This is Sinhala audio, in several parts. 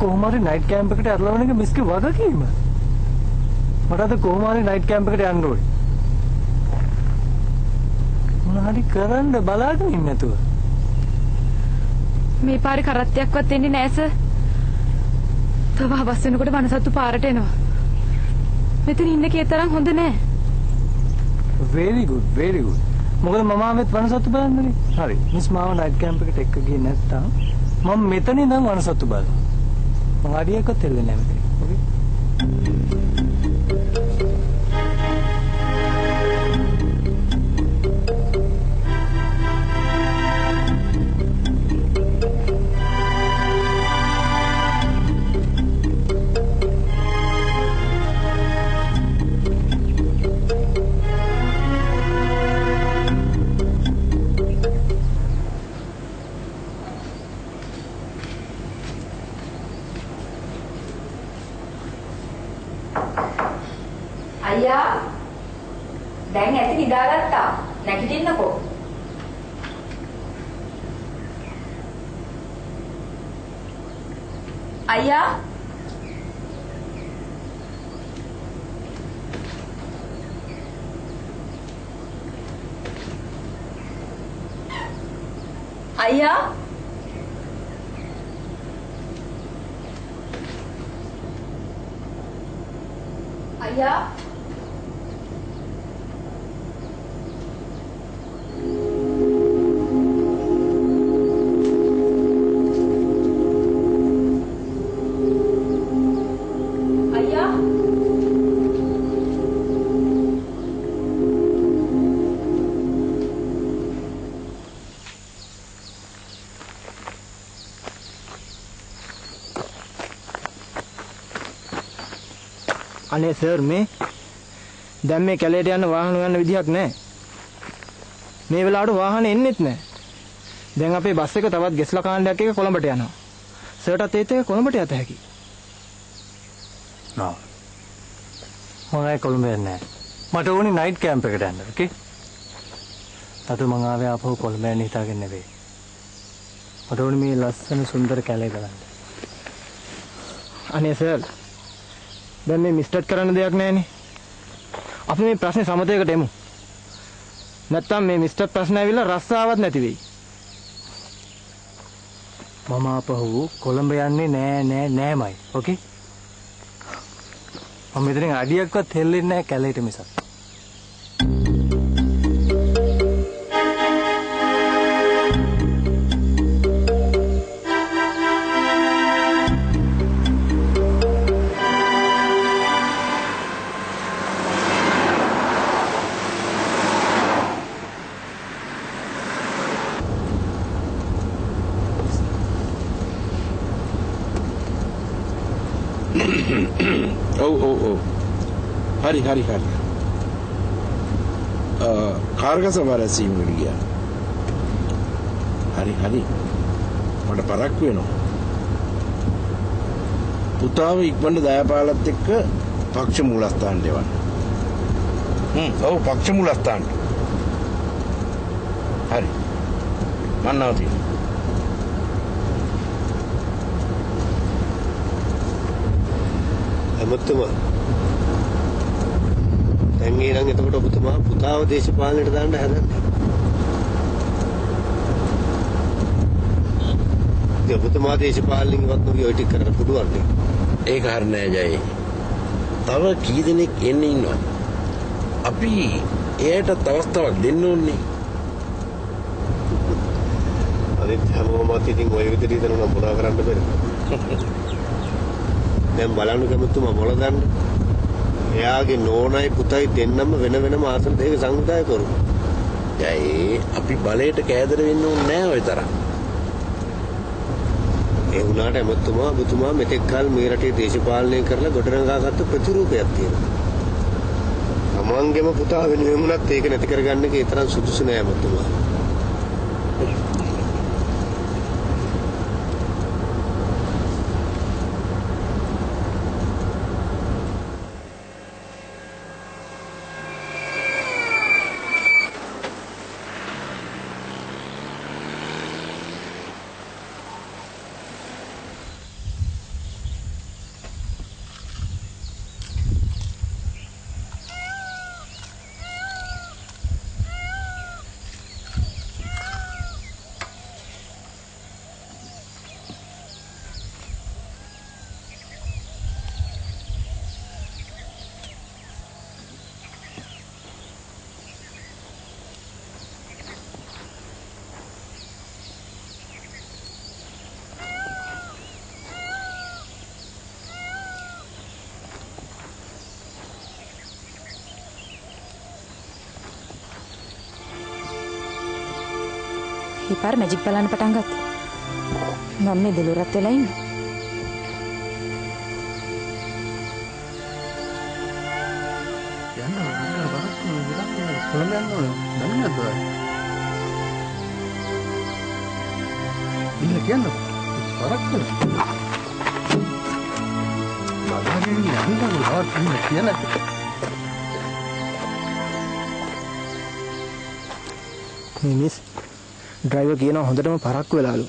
කොහොම හරි නයිට් කැම්ප් එකට ඇරලවන එක මිස්ගේ වගකීම. මට අද කොහොම හරි නයිට් කැම්ප් එකට යන්න ඕනේ. මොන හරි කරන්න බලාගෙන ඉන්න නැතුව. මේ පාරේ කරත්තයක්වත් එන්නේ නැහැ සර්. තව හවස් වෙනකොට වනසත්තු පාරට එනවා. මෙතන ඉන්න කේ තරම් හොඳ නැහැ. very good. මොකද මම ආවෙත් වනසත්තු බලන්නනේ. හරි. මිස් මාව නයිට් කැම්ප් එකට එක්ක ගියේ නැත්තම් මම මෙතන ඉඳන් වනසත්තු බලනවා. මම අඩියක්වත් දෙන්නේ නැහැ මෙතන. ඕකේ? අයියා දැන් ඇති නිදාගත්තා. නැගිටින්නකෝ. අයියා අයියා අයියා අනේ සර් මේ දැන් මේ කැලේට යන වාහන යන විදිහක් නැහැ. මේ වෙලාවට වාහන එන්නෙත් නැහැ. දැන් අපේ බස් එක තවත් ගෙස්ලා කාණ්ඩයක් එක කොළඹට යනවා. සර්ටත් ඒත් එක කොළඹට යත හැකියි. නෝ. මම කොළඹ යන්නේ නැහැ. මට ඕනේ නයිට් කැම්ප් එකට යන්න. ඕකේ? අද මම ආවේ ආපහු කොළඹ යන්න හිතාගෙන නෙවෙයි. මට ඕනේ මේ ලස්සන සුන්දර කැලේ බලන්න. අනේ සර් දැන් මේ මිස්ටර් කරන්න දෙයක් නැහැනේ. අපි මේ ප්‍රශ්නේ සමතයකට එමු. නැත්තම් මේ මිස්ටර් ප්‍රශ්න ඇවිල්ලා රස්සාවක් නැති වෙයි. මම ආපහු කොළඹ යන්නේ නෑමයි. ඕකේ? මම මෙතනින් අඩියක්වත් හෙල්ලෙන්නේ නැහැ කැලේට මිසක්. Oh. Hari. Karga සමර සීමුවට ගියා. හරි. මට පරක් වෙනවා. පුතාව ඉක්මනට දයාපාලත් එක්ක පක්ෂ මූලස්ථානට එවන්න. ඔව් පක්ෂ මූලස්ථානට. හරි. මම නවතිනවා. එමුතුමා දැන් ඊළඟ එතකොට ඔබතුමා පුතාව දේශපාලනයට දාන්න හදන්නේ. ඔබතුමා දේශපාලනින් ඉවත් නොවි ඔය ටික කරන්න පුළුවන් නේ. ඒක හරියන්නේ ජයයි. තව කී දෙනෙක් එන්නේ ඉන්නවා. අපි එයාට අවස්ථාවක් දෙන්න ඕනේ. අනිත් හැමෝම ඉතින් ඔය විදිහට ඉතන මොනවා කරන්න බැරිද? දැන් බලන්න කැමතුමා මොළ ගන්න. එයාගේ නෝනයි පුතයි දෙන්නම වෙන ආසන දෙක සංවිධානය කරු. ජයයි අපි බලයට කෑදර වෙන්න ඕනේ නෑ ඔය තරම්. ඒ වුණාට එමුතුමා ඔබතුමා මෙතෙක් කල මේ රටේ දේශපාලනය කරලා ගොඩනගාගත්තු ප්‍රතිරූපයක් තියෙනවා. තමන්ගේම පුතා වෙනුවෙන්වත් ඒක නැති කරගන්න එක ඒ තරම් සුදුසු නෑ එමුතුමා. ඊපාර මැජික් බලන්න පටන් ගත්තා. මම මේ දෙලොරත් වෙලා ඉන්නේ. මිස් ඩ්‍රයිවර් කියනවා හොඳටම පරක්කු වෙලාලු.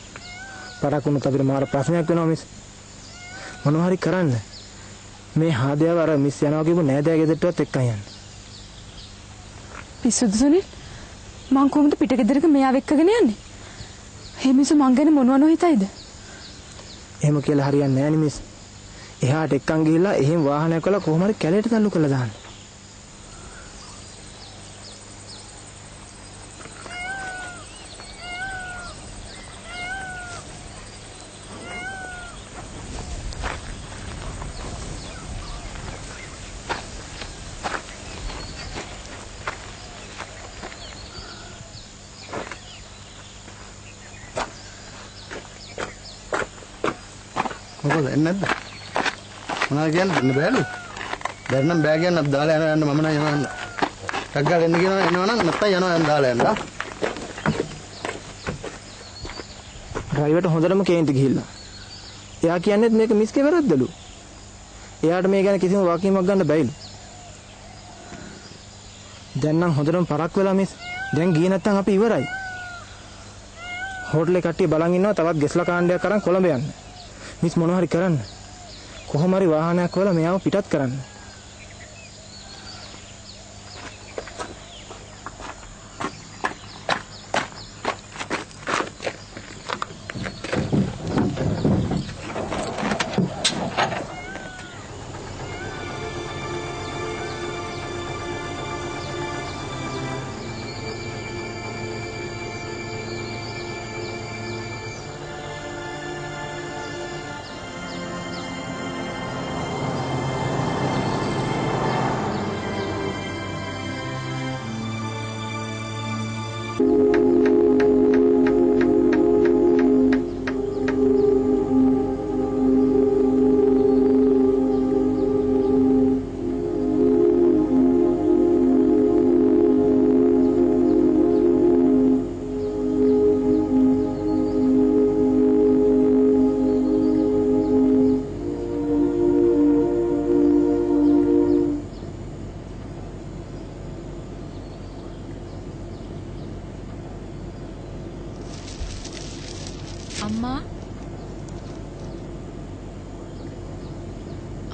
පරක්කු වුණොත් අපිට මාර ප්‍රශ්නයක් වෙනවා මිස්. මොනවා හරි කරන්න. මේ හාදයාව අර මිස් යනවා කියපු නෑදෑ ගෙදරටවත් එක්කන් යන්න. පිස්සුද සුනිල්? මං කොහොමද පිටගෙදරක මෙයාව එක්කගෙන යන්නේ? මේ මිනිස්සු මං ගැන මොනවද හිතයිද? එහෙම කියලා හරියන්නේ නෑ නේ මිස්. එහාට එක්කන් ගිහිල්ලා එහෙම වාහනයක් වල කොහොම හරි කැලේට තල්ලු කරලා දාන්න. මොකද එන්නේ නැද්ද? මොනවද කියන්නේ බෑලු? දැන් නම් බෑ කියන්න අපි දාලා යන්න මම නම් යනවා. ටක් ගාලා එන්න කියනවා එනවා නම් නැත්තම් යනවා යන්න දාලා යන්න. ඩ්‍රයිවර්ට හොඳටම කේන්ති ගිහිල්ලා. එයා කියන්නේත් මේක මිස්ගේ වැරද්දලු. එයාට මේ ගැන කිසිම වාකියමක් ගන්න බැයිලු. දැන් නම් හොඳටම පරක් වෙලා මිස්. දැන් ගියේ නැත්තම් අපි ඉවරයි. හෝටලේ කට්ටිය බලන් ඉන්නවා තවත් ගෙස්ලා කාණ්ඩයක් අරන් කොළඹ යන්න. මිස් මොනවා හරි කරන්න. කොහොම හරි වාහනයක් වල මෙයාව පිටත් කරන්න.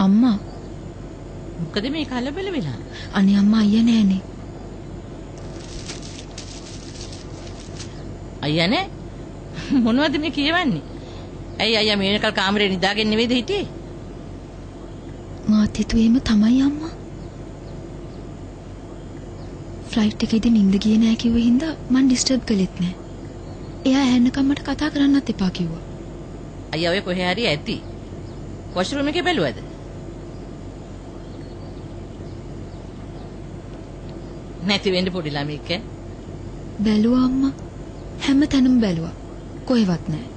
අම්මා මොකද මේ කලබල වෙලා? අනේ අම්මා අයියා නෑනේ. අයියා නෑ? මොනවද මේ කියවන්නේ? ඇයි අයියා මේ වෙනකල් කාමරේ නිදාගෙන නෙවෙයිද හිටියේ? මාත් හිතුවේම තමයි අම්මා. ෆ්ලයිට් එකේදී නිින්ද ගියේ නෑ කිව්ව හින්දා මං ඩිස්ටර්බ් කළෙත් නෑ. එයා ඇහෙන්නකම් මට කතා කරන්නත් එපා කිව්වා. අයියා ඔය කොහේ හරි ඇති. වොෂ්රූම් එකේ බැලුවද? නැති වෙන්න පොඩි ළමෙක් ඈ. බැලුවා අම්මා. හැම තැනම බැලුවා. කොහෙවත් නැහැ.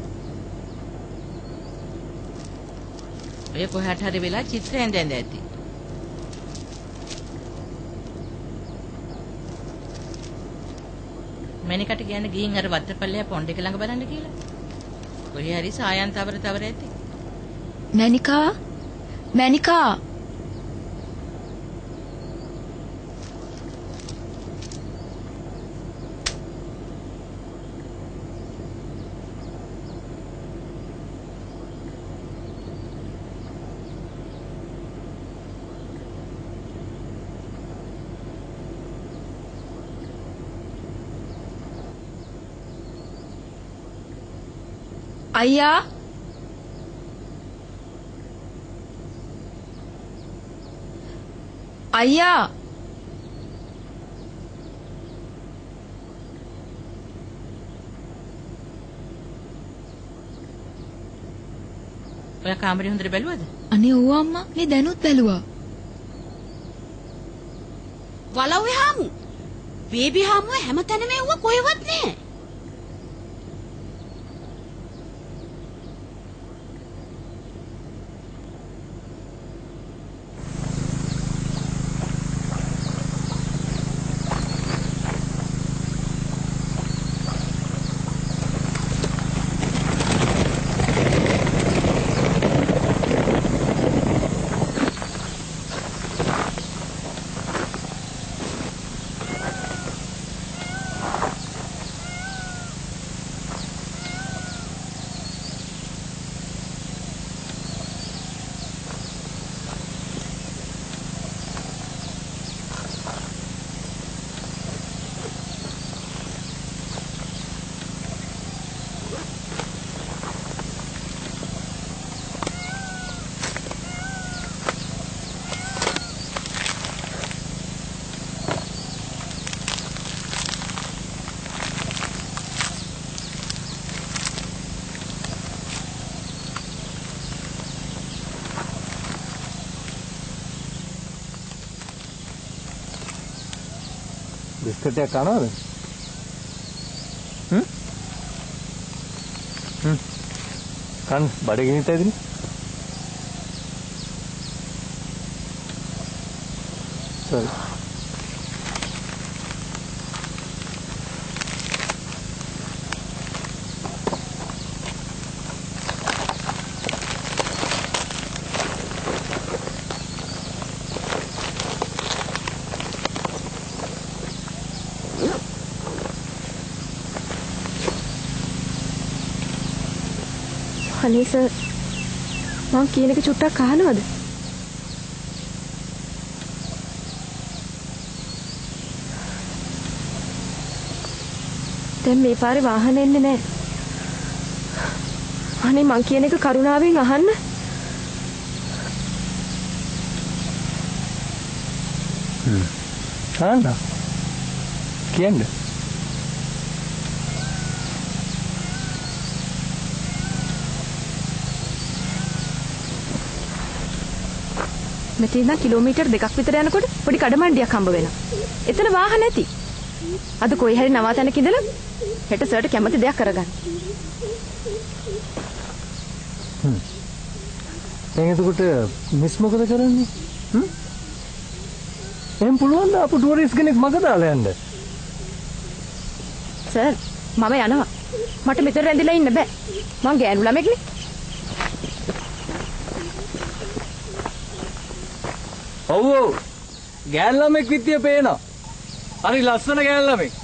ඔය කොහාට හරි වෙලා චිත්‍ර ඇඳ ඇති. මැනිකට කියන්නේ ගිහින් අර වත්තරපල්ලේ පොණ්ඩ එක ළඟ බලන්න කියලා. කොහේ හරි සායන් තවර ඇති. මැනිකා අයියා අයියා ඔය කාමරේ හොඳට බැලුවද? අනේ ඔව් අම්මා මේ දැනුත් බැලුවා. වලව්වේ හාමු. බේබි හාමුව හැමතැනම එව්ව කොහෙවත් නෑ. බිස්කට් එකක් කනවද? කන් බඩගිනිත් ඇදිනේ. sorry. අනේ සර් මං කියන එක චුට්ටක් අහනවද? දැන් මේ පාරේ වාහන එන්නේ නැහැ. අනේ මං කියන එක කරුණාවෙන් අහන්න. අහන්න. කියන්නේ මෙතන ඉඳන් කිලෝමීටර් 2ක් විතර යනකොට පොඩි කඩමණ්ඩියක් හම්බ වෙනවා. එතන වාහන නැති. අද කොයි හරි නවාතැනක ඉඳලා හෙට සර්ට කැමති දෙයක් කරගන්න. දැන් එතකොට මිස් මොකද කරන්නේ? එහෙන් පුළුවන් ද අපු ටූරිස්ට් කෙනෙක් මග දාලා යන්න? සර් මම යනවා. මට මෙතන රැඳිලා ඉන්න බෑ. මං ගෑනු ළමෙක්නේ. ඔව් ගෑන් ළමෙක් විදිය පේනවා. හරි ලස්සන ගෑන් ළමෙක්.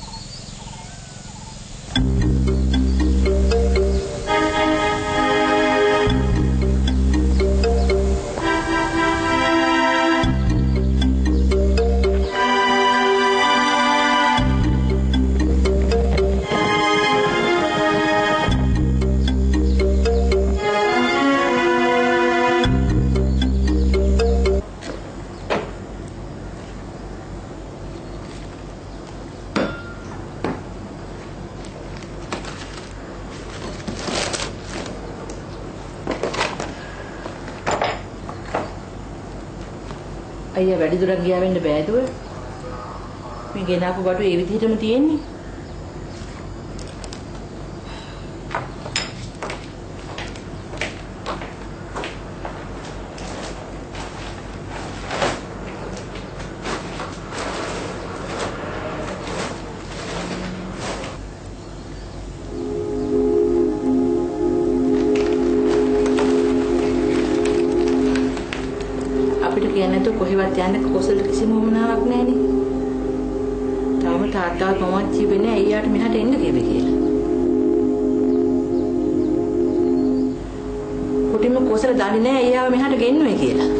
අයියා වැඩි දුරක් ගියා වෙන්න බෑදුව. මේ ගෙනාපු බඩු ඒ විදිහටම තියෙන්නේ. කොහෙවත් යන්න කොසල් කිසිම වමනාවක් නැහැනේ. තාම තාත්තාවත් මමත් ජීවෙන්නේ අයියාට මෙහාට එන්න කියලා. කොටිම කොසල් දන්නේ නැහැ අයියාව මෙහාට ගෙන්නුවේ කියලා.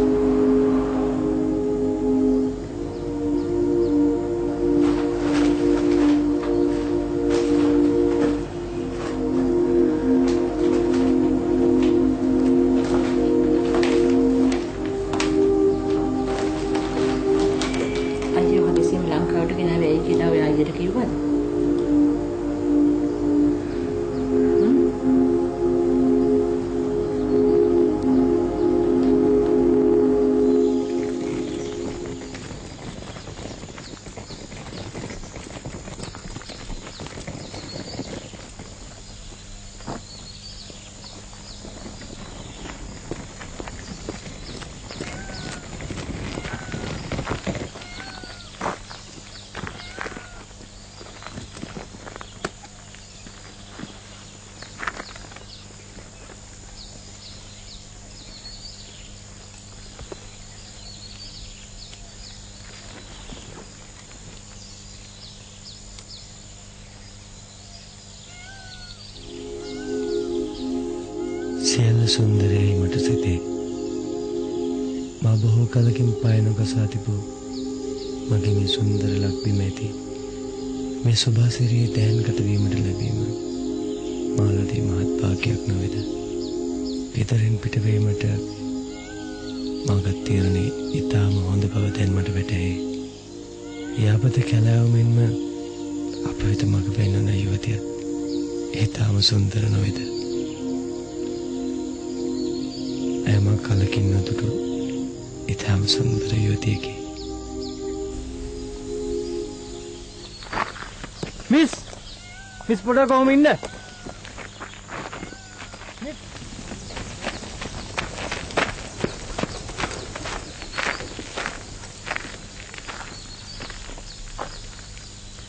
සියල්ල සුන්දරයයි මට සිතේ. මා බොහෝ කලකින් පය නොගසා තිබූ මගේ මේ සුන්දර ලක්බිම ඇති මේ සුභාසිරියේ දෑන්ගත වීමට ලැබීම මාලදී මහත් භාග්‍යයක් නොවේද? ගෙදරින් පිටවීමට මාගත් තීරණේ ඉතාම හොඳ බව දැන් මට වැටහේ. යාපත කැලෑව මෙන්ම අප වෙත මඟ පෙන්වන යුවතිය ඉතාම සුන්දර නොවේද? ඇම කලකින් නොදුටු ඉතාම සුන්දර යුවතියකි. මිස් පොඩ කොහොම ඉන්න?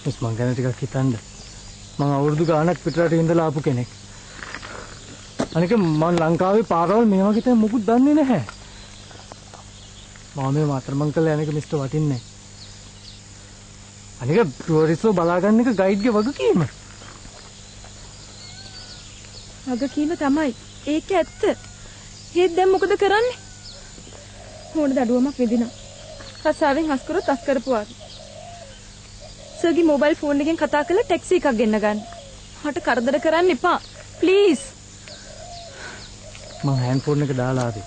මිස් මං ගැන ටිකක් හිතන්න. මං අවුරුදු ගාණක් පිටරට ඉඳලා ආපු කෙනෙක්. අනික මං ලංකාවේ පාරවල් මේ වගේ තැන් මොකුත් දන්නේ නැහැ. මම මේ මාතරමං කළා යන්නක මිස්ටර් වටින්නේ. අනික ටුවරිස්ට්ව බලා ගන්න එක ගයිඩ්ගේ වගකීම. වගකීම තමයි. ඒක ඇත්ත. ඒත් දැන් මොකද කරන්නේ? මොන දඩුවමක් විදිනා. රසාවෙන් හස් කරොත් අස් කරපුවා. සර්ගේ මොබයිල් ෆෝන් එකෙන් කතා කරලා ටැක්සි එකක් ගෙන්න ගන්න. මට කරදර කරන්න එපා. ප්ලීස්. මම හෑන්ඩ් ෆෝන් එක දාලා ආවේ.